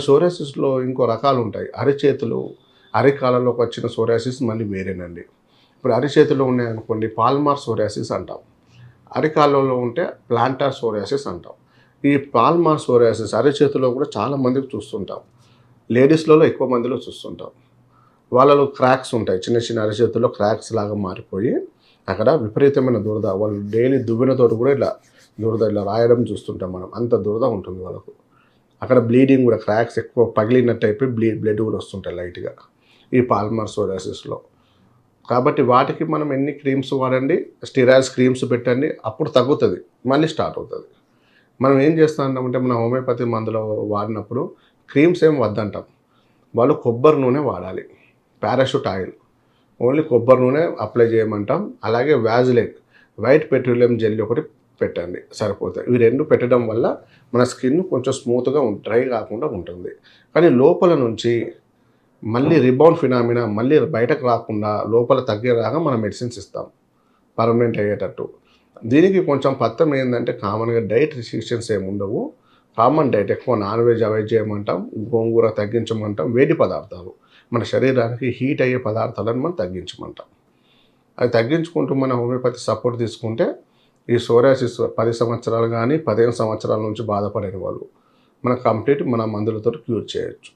సోరియాసిస్‌లో ఇంకో రకాలుంటాయి. అరిచేతులు, అరికాళ్ళలోకి వచ్చిన సోరియాసిస్ మళ్ళీ వేరేనండి. ఇప్పుడు అరిచేతుల్లో ఉన్నాయనుకోండి పాల్మార్ సోరియాసిస్ అంటాం. అరికాళ్ళలో ఉంటే ప్లాంటార్ సోరియాసిస్ అంటాం. ఈ పాల్మార్ సోరియాసిస్ అరిచేతిలో కూడా చాలా మందికి చూస్తుంటాం. లేడీస్‌లలో ఎక్కువ మందిలో చూస్తుంటాం. వాళ్ళలో క్రాక్స్ ఉంటాయి. చిన్న చిన్న అరిచేతుల్లో క్రాక్స్ లాగా మారిపోయి అక్కడ విపరీతమైన దురద. వాళ్ళు డైలీ దువ్వెనతోటి కూడా ఇలా దురద ఇలా రాయడం చూస్తుంటాం మనం. అంత దురద ఉంటుంది వాళ్ళకు. అక్కడ బ్లీడింగ్ కూడా క్రాక్స్ ఎక్కువ పగిలినట్టు అయిపోయి బ్లడ్ కూడా వస్తుంటాయి లైట్‌గా. ఈ పాల్మార్ సోరియాసిస్‌లో. కాబట్టి వాటికి మనం ఎన్ని క్రీమ్స్ వాడండి, స్టెరాయిడ్స్ క్రీమ్స్ పెట్టండి. అప్పుడు తగ్గుతది. మళ్ళీ స్టార్ట్ అవుతది. మనం ఏం చేస్తామంటే మన హోమియోపతి మందులు వాడినప్పుడు క్రీమ్స్ ఏం వద్దంటాం. వాళ్ళు కొబ్బరి నూనె వాడాలి. Parachute oil. ఓన్లీ కొబ్బరి నూనె అప్లై చేయమంటాం. అలాగే వాజిలిన్, వైట్ పెట్రోలియం జెల్ ఒకటి పెట్టండి సరిపోతాయి. ఇవి 2 పెట్టడం వల్ల మన స్కిన్ కొంచెం స్మూత్‌గా డ్రై కాకుండా ఉంటుంది. కానీ లోపల నుంచి మళ్ళీ రిబౌండ్ ఫినామినా మళ్ళీ బయటకు రాకుండా లోపల తగ్గేలాగా మనం మెడిసిన్స్ ఇస్తాం పర్మనెంట్ అయ్యేటట్టు. దీనికి కొంచెం పథ్యం ఏంటంటే కామన్‌గా డైట్ రిస్ట్రిక్షన్స్ ఏమి ఉండవు. కామన్ డైట్ ఎక్కువ నాన్ వెజ్ అవాయిడ్ చేయమంటాం. గోంగూర తగ్గించమంటాం. వేడి పదార్థాలు మన శరీరానికి హీట్ అయ్యే పదార్థాలను మనం తగ్గించమంటాం. అది తగ్గించుకుంటూ మన హోమియోపతి సపోర్ట్ తీసుకుంటే ఈ సోరియాసిస్ 10 సంవత్సరాలు కానీ 15 సంవత్సరాల నుంచి బాధపడని వాళ్ళు మన కంప్లీట్ మన మందులతో క్యూర్ చేయొచ్చు.